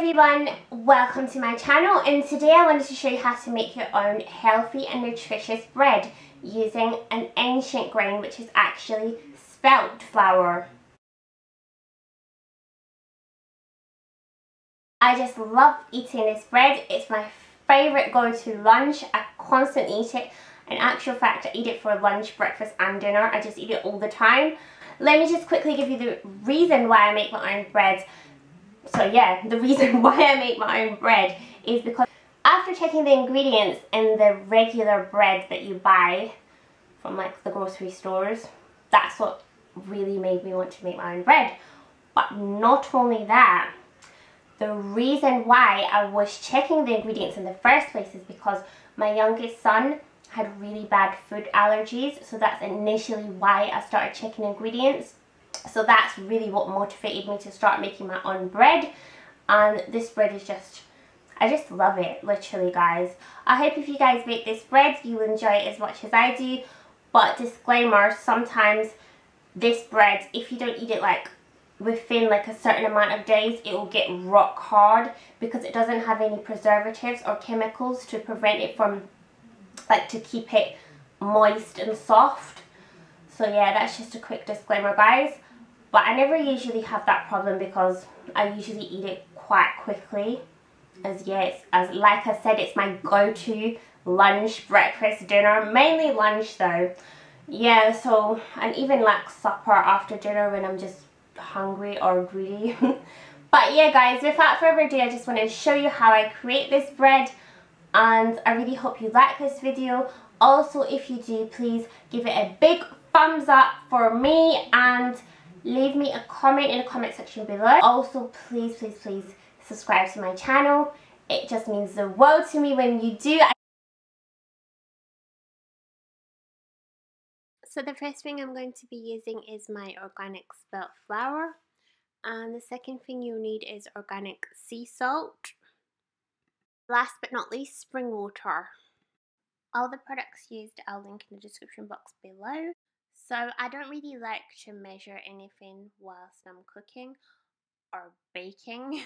everyone, welcome to my channel, and today I wanted to show you how to make your own healthy and nutritious bread using an ancient grain which is actually spelt flour. I just love eating this bread. It's my favourite go-to lunch. I constantly eat it. In actual fact, I eat it for lunch, breakfast and dinner. I just eat it all the time. Let me just quickly give you the reason why I make my own bread. So yeah, the reason why I make my own bread is because after checking the ingredients in the regular bread that you buy from like the grocery stores, that's what really made me want to make my own bread. But not only that, the reason why I was checking the ingredients in the first place is because my youngest son had really bad food allergies, so that's initially why I started checking ingredients. So that's really what motivated me to start making my own bread, and this bread is just, I just love it, literally guys. I hope if you guys make this bread you will enjoy it as much as I do, but disclaimer, sometimes this bread, if you don't eat it like within like a certain amount of days, it will get rock hard because it doesn't have any preservatives or chemicals to prevent it from, like, to keep it moist and soft. So yeah, that's just a quick disclaimer guys. But I never usually have that problem because I usually eat it quite quickly. As like I said, it's my go-to lunch, breakfast, dinner, mainly lunch though. Yeah, so, and even like supper after dinner when I'm just hungry or greedy. But yeah guys, without further ado, I just wanted to show you how I create this bread, and I really hope you like this video. Also, if you do, please give it a big thumbs up for me and leave me a comment in the comment section below. Also, please subscribe to my channel. It just means the world to me when you do. So the first thing I'm going to be using is my organic spelt flour, and the second thing you'll need is organic sea salt. Last but not least, spring water. All the products used I'll link in the description box below. So I don't really like to measure anything whilst I'm cooking or baking.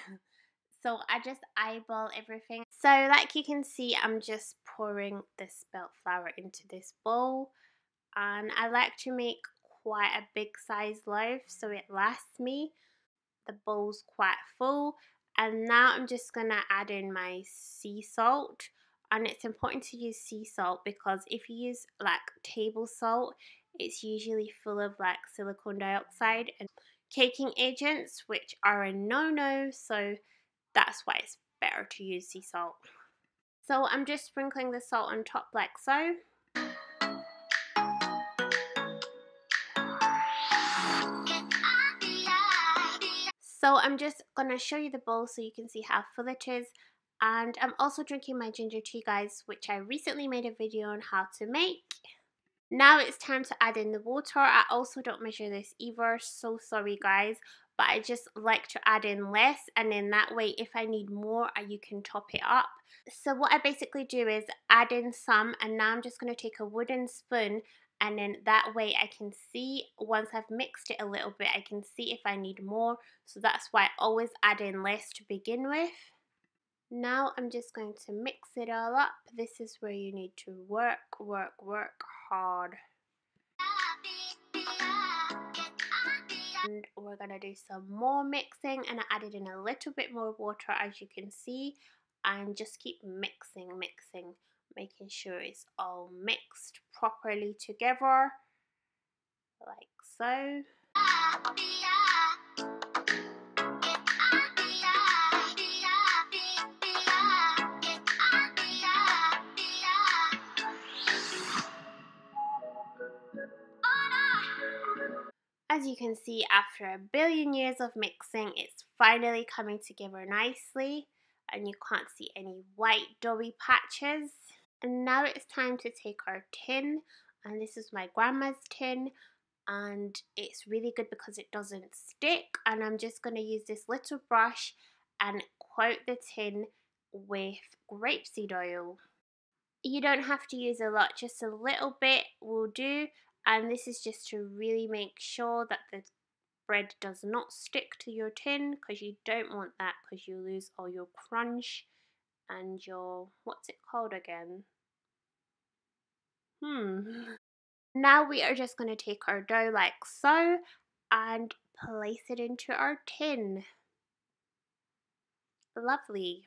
So I just eyeball everything. So like you can see, I'm just pouring the spelt flour into this bowl. And I like to make quite a big size loaf so it lasts me. The bowl's quite full. And now I'm just going to add in my sea salt. And it's important to use sea salt because if you use like table salt, it's usually full of like silicon dioxide and caking agents, which are a no-no, so that's why it's better to use sea salt. So I'm just sprinkling the salt on top like so. So I'm just going to show you the bowl so you can see how full it is. And I'm also drinking my ginger tea guys, which I recently made a video on how to make. Now it's time to add in the water. I also don't measure this either, so sorry guys, but I just like to add in less, and then that way if I need more you can top it up. So what I basically do is add in some, and now I'm just going to take a wooden spoon, and then that way I can see, once I've mixed it a little bit, I can see if I need more. So that's why I always add in less to begin with. Now I'm just going to mix it all up. This is where you need to work hard. And we're going to do some more mixing, and I added in a little bit more water as you can see, and just keep mixing, making sure it's all mixed properly together, like so. As you can see, after a billion years of mixing, it's finally coming together nicely, and you can't see any white doughy patches. And now it's time to take our tin, and this is my grandma's tin, and it's really good because it doesn't stick. And I'm just going to use this little brush and coat the tin with grapeseed oil. You don't have to use a lot, just a little bit will do. And this is just to really make sure that the bread does not stick to your tin, because you don't want that, because you lose all your crunch and your, what's it called again? Now we are just going to take our dough like so and place it into our tin. Lovely.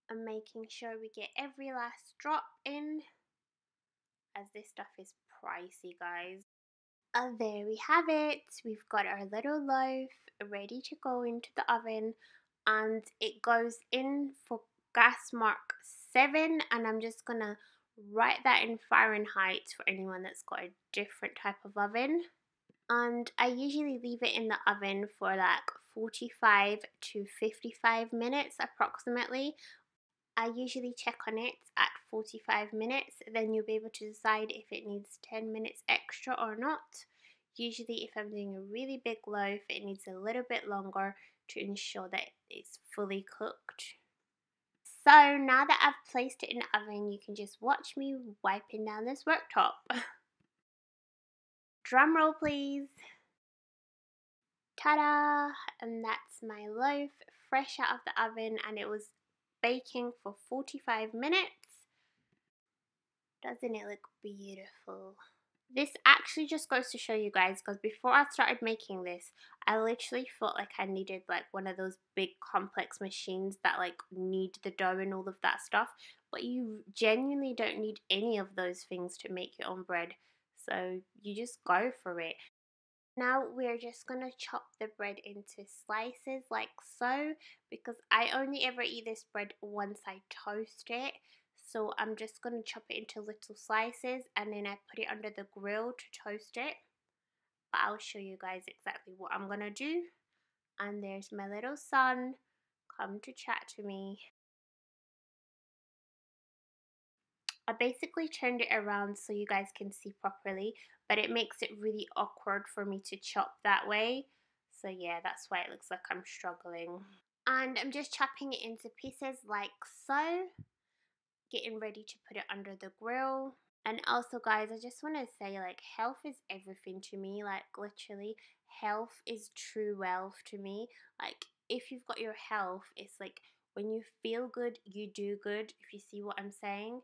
And making sure we get every last drop in, as this stuff is pricey, guys. And there we have it. We've got our little loaf ready to go into the oven, and it goes in for gas mark 7, and I'm just gonna write that in Fahrenheit for anyone that's got a different type of oven. And I usually leave it in the oven for like 45 to 55 minutes approximately. I usually check on it at 45 minutes, then you'll be able to decide if it needs 10 minutes extra or not. Usually if I'm doing a really big loaf, it needs a little bit longer to ensure that it's fully cooked. So now that I've placed it in the oven, you can just watch me wiping down this worktop. Drum roll please. Ta-da! And that's my loaf fresh out of the oven, and it was baking for 45 minutes. Doesn't it look beautiful? This actually just goes to show you guys, because before I started making this, I literally felt like I needed like one of those big complex machines that like knead the dough and all of that stuff, but you genuinely don't need any of those things to make your own bread, so you just go for it. Now we're just going to chop the bread into slices like so, because I only ever eat this bread once I toast it. So I'm just going to chop it into little slices, and then I put it under the grill to toast it. But I'll show you guys exactly what I'm going to do. And there's my little son, come to chat to me. I basically turned it around so you guys can see properly, but it makes it really awkward for me to chop that way. So yeah, that's why it looks like I'm struggling. And I'm just chopping it into pieces like so, getting ready to put it under the grill. And also guys, I just want to say, like, health is everything to me. Like, literally, health is true wealth to me. Like, if you've got your health, it's like when you feel good, you do good, if you see what I'm saying.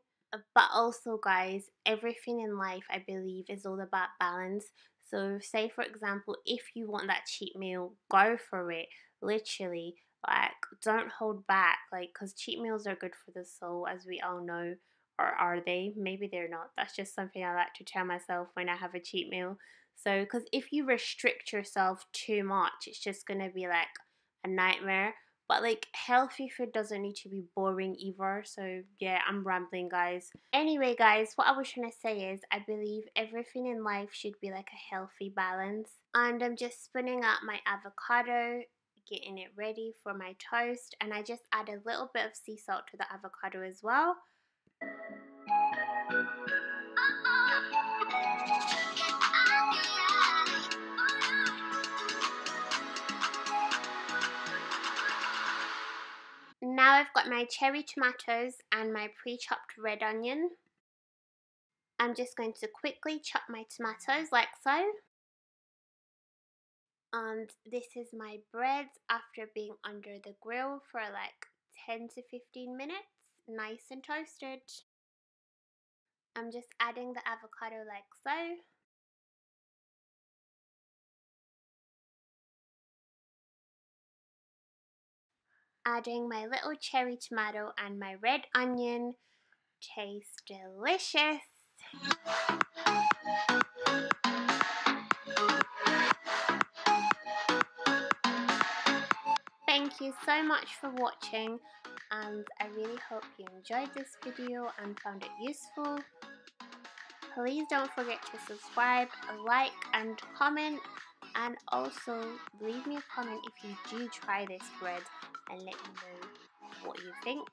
But also guys, everything in life I believe is all about balance. So say for example, if you want that cheat meal, go for it. Literally, like, don't hold back, like, because cheat meals are good for the soul, as we all know. Or are they? Maybe they're not. That's just something I like to tell myself when I have a cheat meal. So because if you restrict yourself too much, it's just gonna be like a nightmare. But like, healthy food doesn't need to be boring either. So yeah, I'm rambling guys. Anyway guys, what I was trying to say is, I believe everything in life should be like a healthy balance. And I'm just spinning out my avocado, getting it ready for my toast. And I just add a little bit of sea salt to the avocado as well. Now I've got my cherry tomatoes and my pre-chopped red onion. I'm just going to quickly chop my tomatoes like so. And this is my bread after being under the grill for like 10 to 15 minutes, nice and toasted. I'm just adding the avocado like so. Adding my little cherry tomato and my red onion. Tastes delicious. Thank you so much for watching, and I really hope you enjoyed this video and found it useful. Please don't forget to subscribe, like and comment, and also leave me a comment if you do try this bread and let me know what you think.